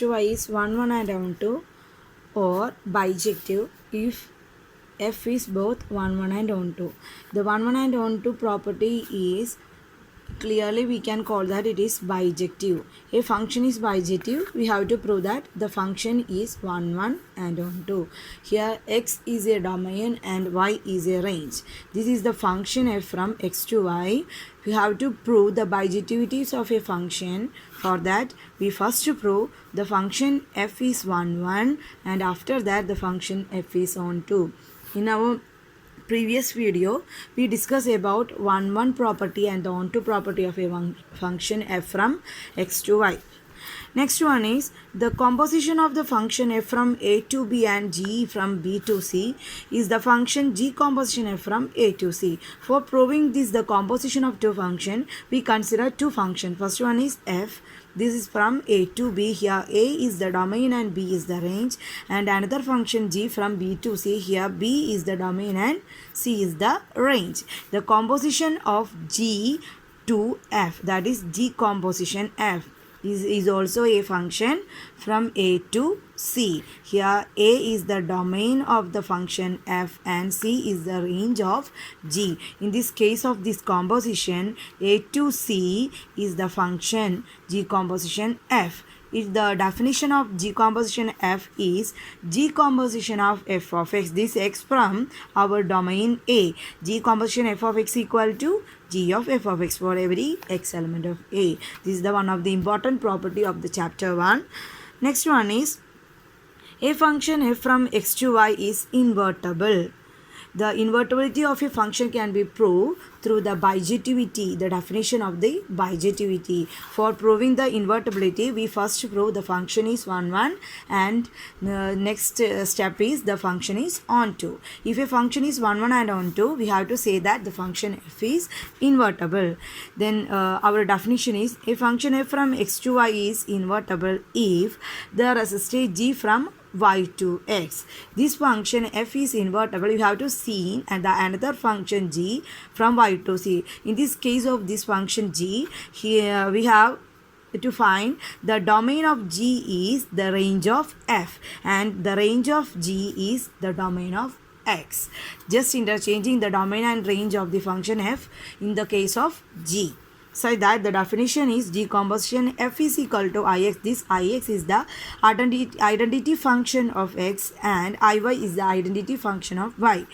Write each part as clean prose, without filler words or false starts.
to y is 1, 1 and 1, 2 or bijective if f is both 1, 1 and 1, 2. The 1, 1 and 1, 2 property is clearly we can call that it is bijective. A function is bijective, we have to prove that the function is 1, 1 and 1, 2. Here x is a domain and y is a range. This is the function f from x to y. We have to prove the bijectivities of a function. For that, we first prove the function f is 1, 1 and after that the function f is 1, 2. In our previous video we discussed about 1, 1 property and the 1, 2 property of a function f from x to y. Next one is the composition of the function f from a to b and g from b to c is the function g composition f from a to c. For proving this the composition of two function, we consider two functions. First one is f. This is from a to b. Here a is the domain and b is the range, and another function g from b to c. Here b is the domain and c is the range. The composition of g to f, that is g composition f, is also a function from a to c. Here a is the domain of the function f and c is the range of g. In this case of this composition, a to c is the function g composition f. If the definition of g composition f is g composition of f of x, this x from our domain a. G composition f of x equal to g of f of x for every x element of a. This is the one of the important property of the chapter 1. Next one is a function f from x to y is invertible. The invertibility of a function can be proved through the bijectivity, the definition of the bijectivity. For proving the invertibility, we first prove the function is 1, 1 and next step is the function is on 2. If a function is 1, 1 and on 2, we have to say that the function f is invertible. Then our definition is a function f from x to y is invertible if the resistor g from y to x. This function f is invertible. You have to see and the another function g from y to c. In this case of this function g, here we have to find the domain of g is the range of f and the range of g is the domain of x. Just interchanging the domain and range of the function f in the case of g. So that the definition is g composition f is equal to ix. This ix is the identity function of x and iy is the identity function of y.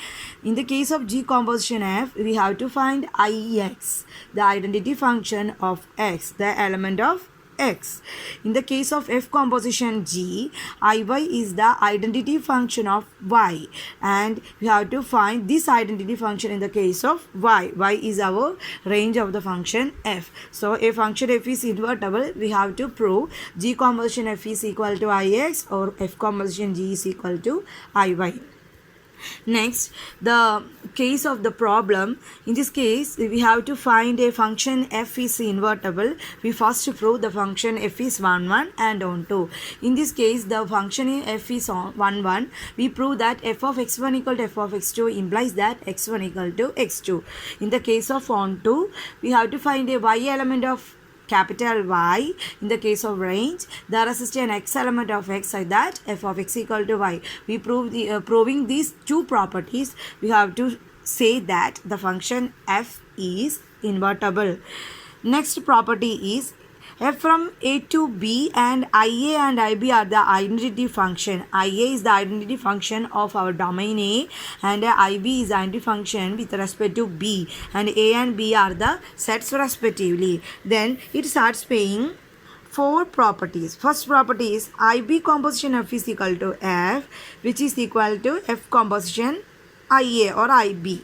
In the case of g composition f, we have to find ix, the identity function of x, the element of x. In the case of f composition g, iy is the identity function of y and we have to find this identity function in the case of y. Y is our range of the function f. So a function f is invertible, we have to prove g composition f is equal to ix or f composition g is equal to iy. Next, the case of the problem. In this case, we have to find a function f is invertible. We first prove the function f is 1, 1 and 1, 2. In this case, the function f is 1, 1. We prove that f of x1 equal to f of x2 implies that x1 equal to x2. In the case of 1, 2, we have to find a y element of capital Y. In the case of range, there is an x element of x, like that f of x equal to y. We prove the proving these two properties, we have to say that the function f is invertible. Next property is f from a to b and ia and ib are the identity function. Ia is the identity function of our domain a and ib is the identity function with respect to b, and a and b are the sets respectively. Then it starts paying four properties. First property is ib composition f is equal to f, which is equal to f composition ia or ib.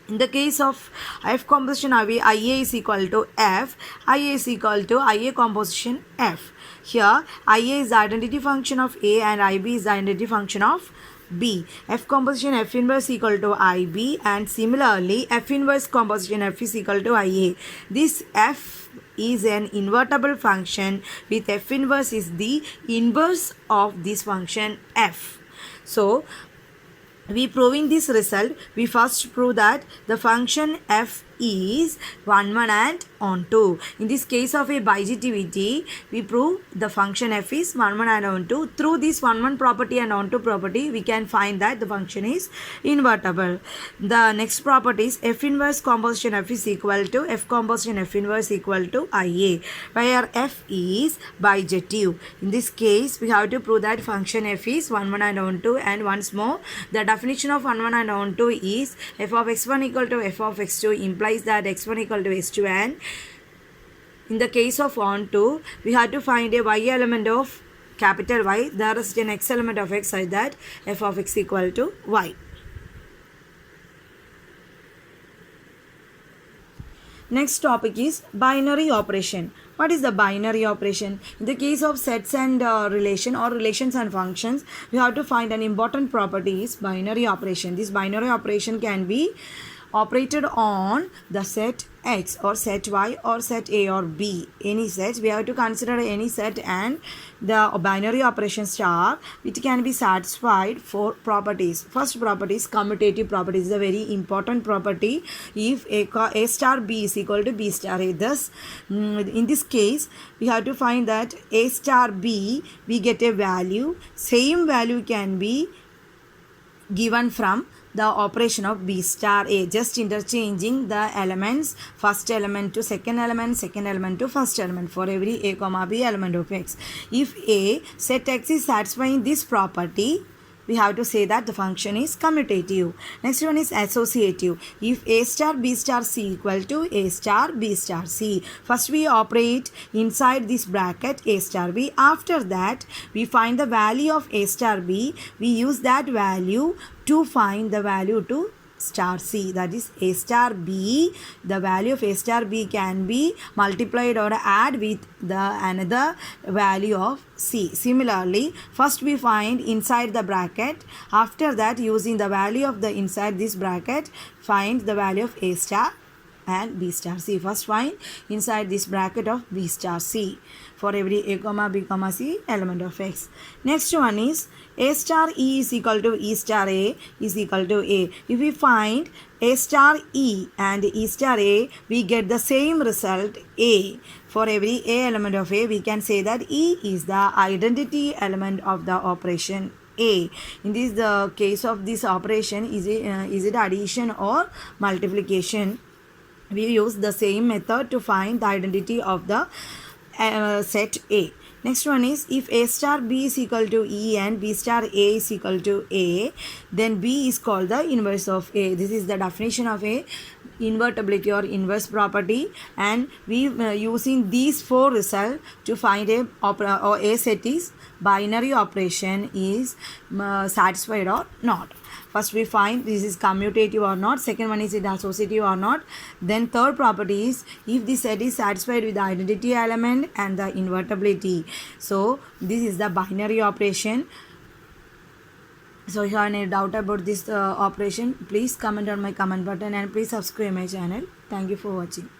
In the case of f composition ia is equal to f, ia is equal to ia composition f. Here ia is the identity function of a and ib is the identity function of b. F composition f inverse equal to ib and similarly f inverse composition f is equal to ia. This f is an invertible function with f inverse is the inverse of this function f. So we proving this result, we first prove that the function f is 1 1 and on 2. In this case of a bijectivity, we prove the function f is 1 1 and on 2. Through this 1 1 property and on 2 property, we can find that the function is invertible. The next property is f inverse composition f is equal to f composition f inverse equal to IA, where f is bijective. In this case, we have to prove that function f is 1 1 and on 2. And once more, the definition of 1 1 and on 2 is f of x1 equal to f of x2 implies that x1 equal to x2, and in the case of on 2, we have to find a y element of capital Y. There is an x element of x such that f of x equal to y. Next topic is binary operation. What is the binary operation? In the case of sets and relation or relations and functions, we have to find an important property is binary operation. This binary operation can be operated on the set X or set Y or set A or B. Any sets, we have to consider any set, and the binary operation star, which can be satisfied for properties. First property is commutative property. Is a very important property. If A star B is equal to B star A, thus in this case we have to find that A star B, we get a value. Same value can be given from the operation of B star A, just interchanging the elements, first element to second element to first element for every A comma B element of X. If A set X is satisfying this property, we have to say that the function is commutative. Next one is associative. If A star B star C equal to A star B star C, first we operate inside this bracket A star B. After that, we find the value of A star B. We use that value to find the value to star C, that is A star B. The value of A star B can be multiplied or add with the another value of C. Similarly, first we find inside the bracket. After that, using the value of the inside this bracket, find the value of A star and B star C. First find inside this bracket of B star C for every A comma B comma C element of X. Next one is A star E is equal to E star A is equal to A. If we find A star E and E star A, we get the same result A. For every A element of A, we can say that E is the identity element of the operation A. In this the case of this operation, is it addition or multiplication? We use the same method to find the identity of the set A. Next one is if A star B is equal to E and B star A is equal to A, then B is called the inverse of A. This is the definition of a invertibility or inverse property, and we using these four results to find a set is binary operation is satisfied or not. First we find this is commutative or not. Second one is it associative or not. Then third property is if the set is satisfied with the identity element and the invertibility. So this is the binary operation. So if you have any doubt about this operation, please comment on my comment button and please subscribe my channel. Thank you for watching.